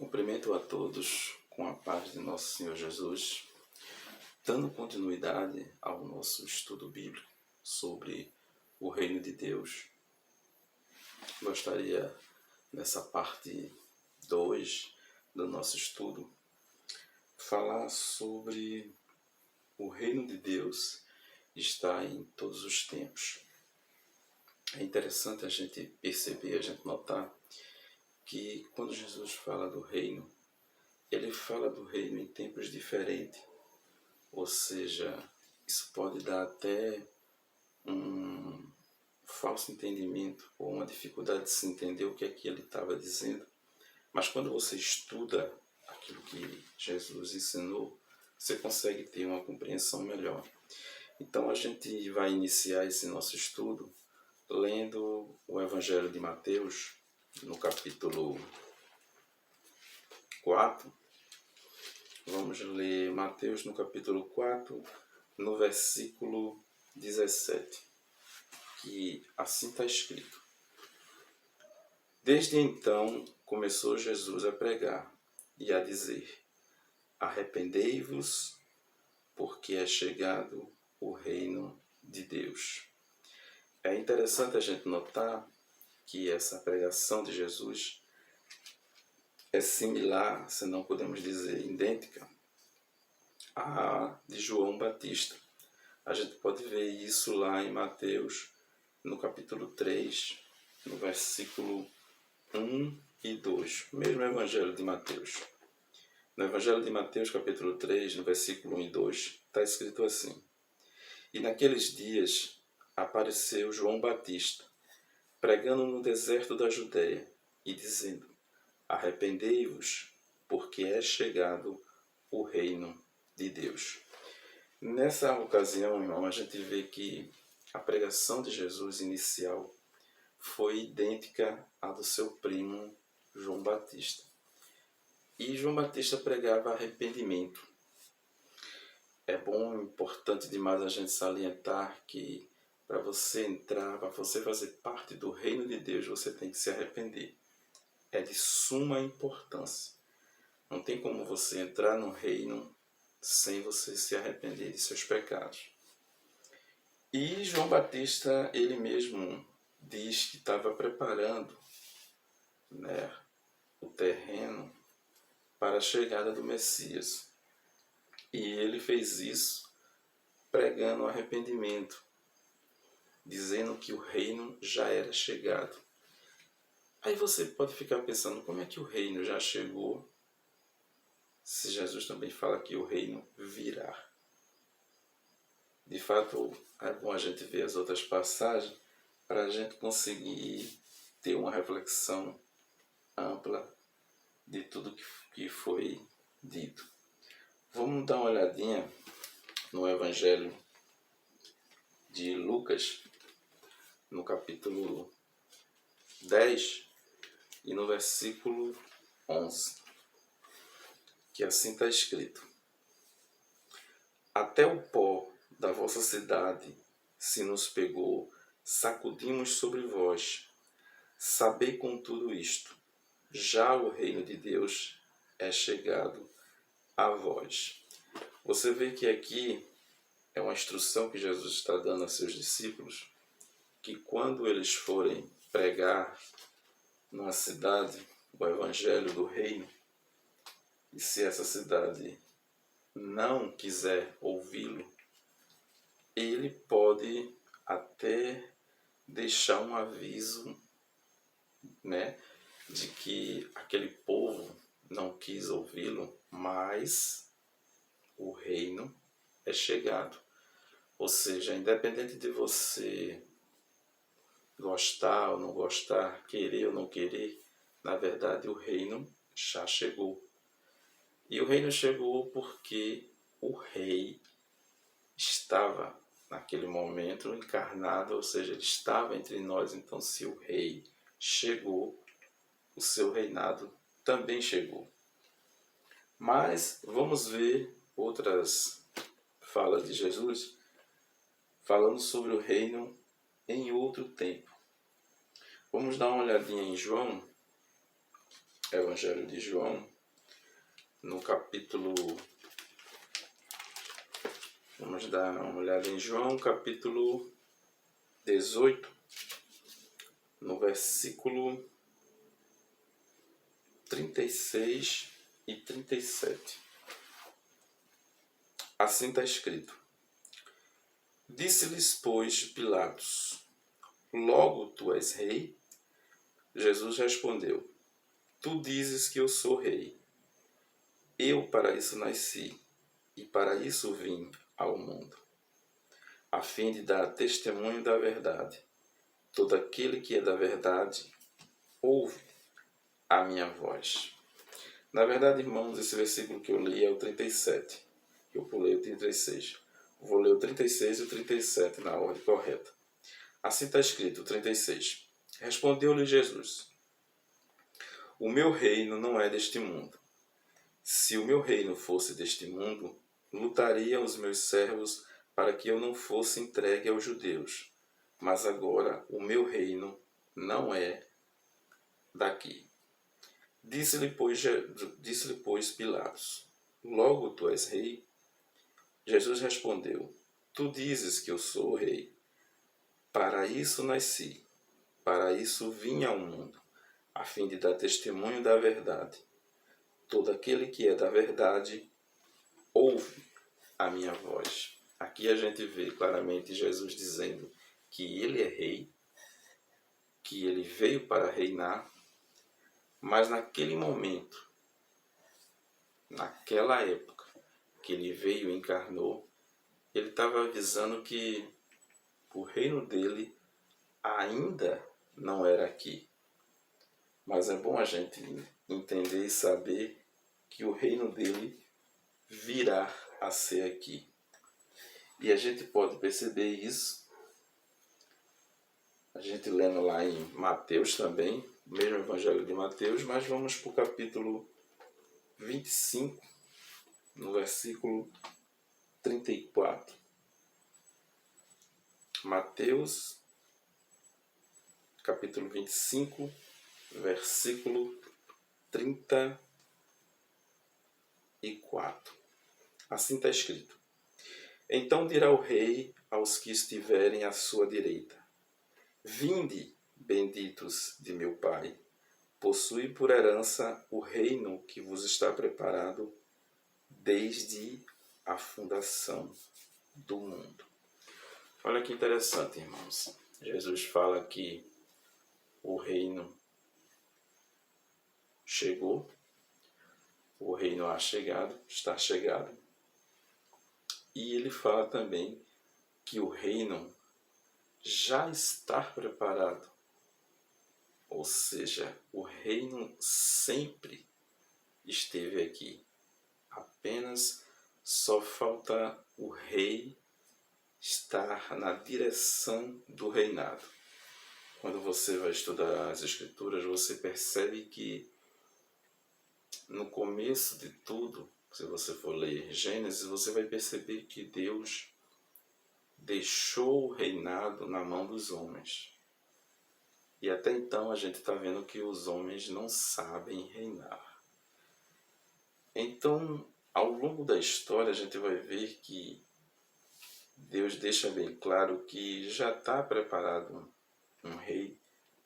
Cumprimento a todos com a paz de nosso Senhor Jesus, dando continuidade ao nosso estudo bíblico sobre o Reino de Deus. Gostaria, nessa parte 2 do nosso estudo, falar sobre o Reino de Deus está em todos os tempos. É interessante a gente perceber, a gente notar que quando Jesus fala do reino, ele fala do reino em tempos diferentes. Ou seja, isso pode dar até um falso entendimento ou uma dificuldade de se entender o que é que ele estava dizendo. Mas quando você estuda aquilo que Jesus ensinou, você consegue ter uma compreensão melhor. Então a gente vai iniciar esse nosso estudo lendo o Evangelho de Mateus, no capítulo 4. Vamos ler Mateus no capítulo 4, no versículo 17, que assim está escrito: Desde então começou Jesus a pregar e a dizer: Arrependei-vos, porque é chegado o reino de Deus. É interessante a gente notar que essa pregação de Jesus é similar, se não podemos dizer idêntica, à de João Batista. A gente pode ver isso lá em Mateus, no capítulo 3, no versículo 1 e 2, mesmo Evangelho de Mateus. No Evangelho de Mateus, capítulo 3, no versículo 1 e 2, está escrito assim: E naqueles dias apareceu João Batista, pregando no deserto da Judéia, e dizendo: Arrependei-vos, porque é chegado o reino de Deus. Nessa ocasião, irmão, a gente vê que a pregação de Jesus inicial foi idêntica à do seu primo João Batista. E João Batista pregava arrependimento. É bom, importante demais a gente salientar que para você entrar, para você fazer parte do reino de Deus, você tem que se arrepender. É de suma importância. Não tem como você entrar no reino sem você se arrepender de seus pecados. E João Batista, ele mesmo diz que estava preparando, o terreno para a chegada do Messias. E ele fez isso pregando arrependimento, dizendo que o reino já era chegado. Aí você pode ficar pensando, como é que o reino já chegou, se Jesus também fala que o reino virá? De fato, é bom a gente ver as outras passagens para a gente conseguir ter uma reflexão ampla de tudo que foi dito. Vamos dar uma olhadinha no Evangelho de Lucas, no capítulo 10 e no versículo 11, que assim está escrito: Até o pó da vossa cidade se nos pegou, sacudimos sobre vós. Sabei com tudo isto, já o reino de Deus é chegado a vós. Você vê que aqui é uma instrução que Jesus está dando a seus discípulos, que quando eles forem pregar numa cidade o evangelho do reino, e se essa cidade não quiser ouvi-lo, ele pode até deixar um aviso, de que aquele povo não quis ouvi-lo, mas o reino é chegado. Ou seja, independente de você gostar ou não gostar, querer ou não querer, na verdade o reino já chegou. E o reino chegou porque o rei estava naquele momento encarnado, ou seja, ele estava entre nós. Então, se o rei chegou, o seu reinado também chegou. Mas vamos ver outras falas de Jesus falando sobre o reino em outro tempo. Vamos dar uma olhadinha em João, Evangelho de João, no capítulo... Vamos dar uma olhada em João, capítulo 18, no versículo 36 e 37. Assim está escrito: Disse-lhes, pois, Pilatos: Logo tu és rei? Jesus respondeu: Tu dizes que eu sou rei. Eu para isso nasci, e para isso vim ao mundo, a fim de dar testemunho da verdade. Todo aquele que é da verdade ouve a minha voz. Na verdade, irmãos, esse versículo que eu li é o 37. Eu pulei o 36. Vou ler o 36 e o 37 na ordem correta. Assim está escrito, o 36. Respondeu-lhe Jesus: O meu reino não é deste mundo. Se o meu reino fosse deste mundo, lutaria os meus servos para que eu não fosse entregue aos judeus. Mas agora o meu reino não é daqui. Disse-lhe, pois, Pilatos: Logo tu és rei? Jesus respondeu: Tu dizes que eu sou o rei. Para isso nasci, para isso vim ao mundo, a fim de dar testemunho da verdade. Todo aquele que é da verdade ouve a minha voz. Aqui a gente vê claramente Jesus dizendo que ele é rei, que ele veio para reinar, mas naquele momento, naquela época que ele veio e encarnou, ele estava avisando que o reino dele ainda não era aqui. Mas é bom a gente entender e saber que o reino dele virá a ser aqui. E a gente pode perceber isso, a gente lendo lá em Mateus também, o mesmo Evangelho de Mateus, mas vamos para o capítulo 25, no versículo 34. Mateus, capítulo 25, versículo 34. Assim está escrito: Então dirá o rei aos que estiverem à sua direita: Vinde, benditos de meu Pai, possui por herança o reino que vos está preparado desde a fundação do mundo. Olha que interessante, irmãos. Jesus fala que o reino chegou, o reino há chegado, está chegado. E ele fala também que o reino já está preparado. Ou seja, o reino sempre esteve aqui. Apenas só falta o rei estar na direção do reinado. Quando você vai estudar as Escrituras, você percebe que no começo de tudo, se você for ler Gênesis, você vai perceber que Deus deixou o reinado na mão dos homens. E até então a gente está vendo que os homens não sabem reinar. Então, ao longo da história, a gente vai ver que Deus deixa bem claro que já está preparado um rei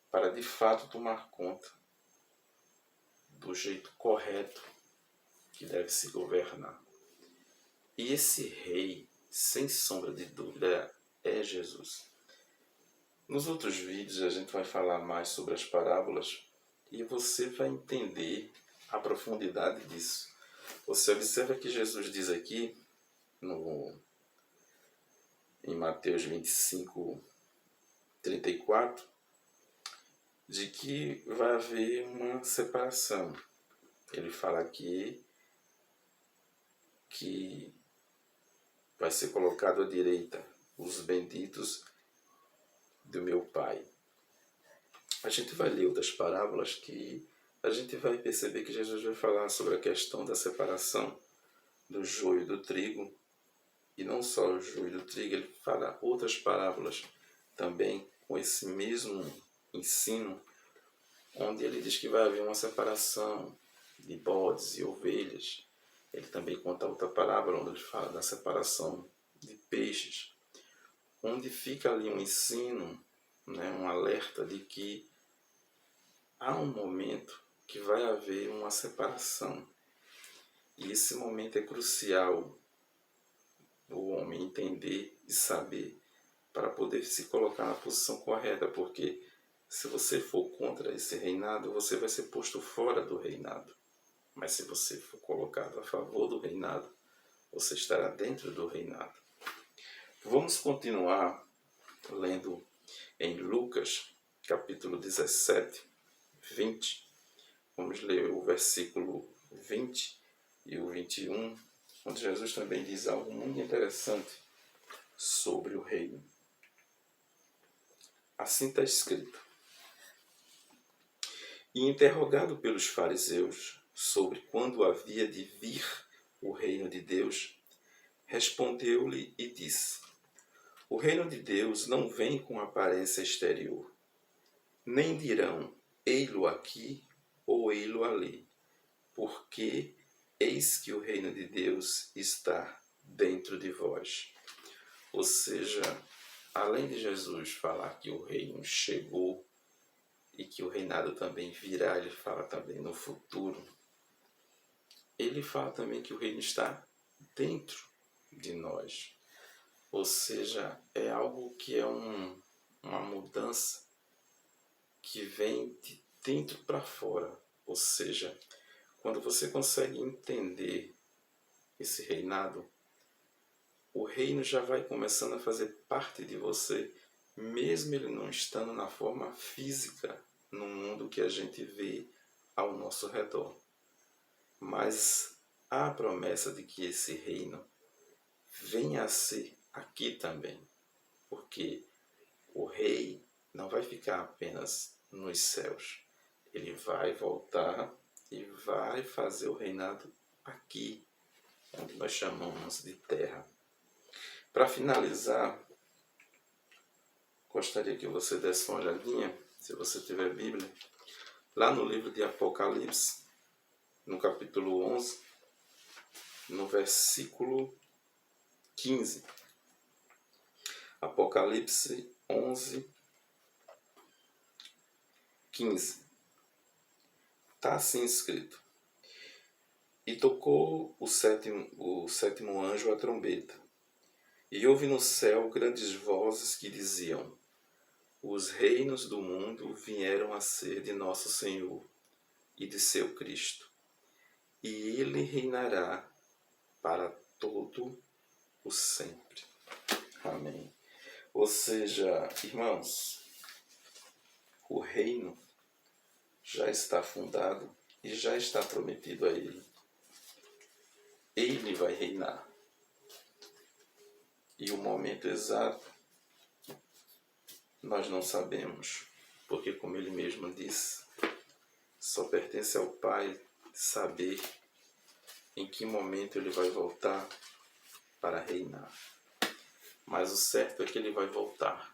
para de fato tomar conta do jeito correto que deve se governar. E esse rei, sem sombra de dúvida, é Jesus. Nos outros vídeos a gente vai falar mais sobre as parábolas e você vai entender a profundidade disso. Você observa que Jesus diz aqui em Mateus 25, 34, de que vai haver uma separação. Ele fala aqui que vai ser colocado à direita os benditos do meu Pai. A gente vai ler outras parábolas que a gente vai perceber que Jesus vai falar sobre a questão da separação do joio e do trigo. E não só o joio e do trigo, ele fala outras parábolas também com esse mesmo ensino, onde ele diz que vai haver uma separação de bodes e ovelhas. Ele também conta outra parábola onde ele fala da separação de peixes, onde fica ali um ensino, né, um alerta de que há um momento que vai haver uma separação. E esse momento é crucial o homem entender e saber para poder se colocar na posição correta, porque se você for contra esse reinado, você vai ser posto fora do reinado. Mas se você for colocado a favor do reinado, você estará dentro do reinado. Vamos continuar lendo em Lucas, capítulo 17, 20. Vamos ler o versículo 20 e o 21, onde Jesus também diz algo muito interessante sobre o reino. Assim está escrito: E interrogado pelos fariseus sobre quando havia de vir o reino de Deus, respondeu-lhe e disse: O reino de Deus não vem com aparência exterior, nem dirão, ei-lo aqui ou ei-lo ali, porque eis que o reino de Deus está dentro de vós. Ou seja, além de Jesus falar que o reino chegou e que o reinado também virá, ele fala também no futuro. Ele fala também que o reino está dentro de nós. Ou seja, é algo que é uma mudança que vem de dentro para fora. Ou seja, quando você consegue entender esse reinado, o reino já vai começando a fazer parte de você, mesmo ele não estando na forma física, no mundo que a gente vê ao nosso redor. Mas há a promessa de que esse reino venha a ser aqui também, porque o rei não vai ficar apenas nos céus, ele vai voltar e vai fazer o reinado aqui, onde nós chamamos de terra. Para finalizar, gostaria que você desse uma olhadinha, se você tiver Bíblia, lá no livro de Apocalipse, no capítulo 11, no versículo 15. Apocalipse 11, 15. Está assim escrito: E tocou o sétimo anjo a trombeta, e houve no céu grandes vozes que diziam: Os reinos do mundo vieram a ser de nosso Senhor e de seu Cristo, e ele reinará para todo o sempre. Amém. Ou seja, irmãos, o reino já está fundado e já está prometido a ele. Ele vai reinar. E o momento exato nós não sabemos, porque, como ele mesmo disse, só pertence ao Pai saber em que momento ele vai voltar para reinar. Mas o certo é que ele vai voltar.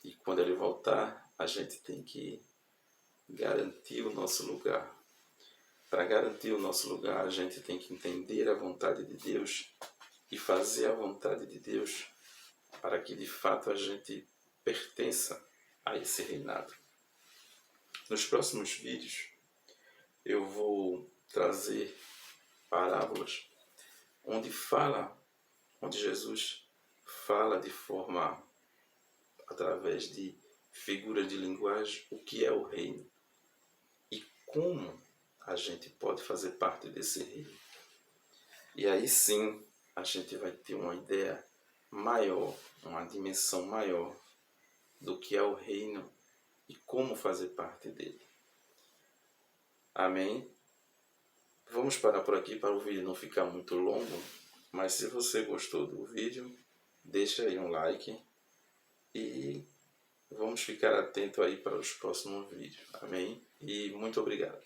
E quando ele voltar, a gente tem que garantir o nosso lugar. Para garantir o nosso lugar, a gente tem que entender a vontade de Deus e fazer a vontade de Deus para que de fato a gente pertença a esse reinado. Nos próximos vídeos eu vou trazer parábolas onde Jesus fala de forma, através de figuras de linguagem, o que é o reino e como a gente pode fazer parte desse reino. E aí sim a gente vai ter uma ideia maior, uma dimensão maior do que é o reino e como fazer parte dele. Amém? Vamos parar por aqui para o vídeo não ficar muito longo, mas se você gostou do vídeo, deixa aí um like e vamos ficar atento aí para os próximos vídeos. Amém? E muito obrigado.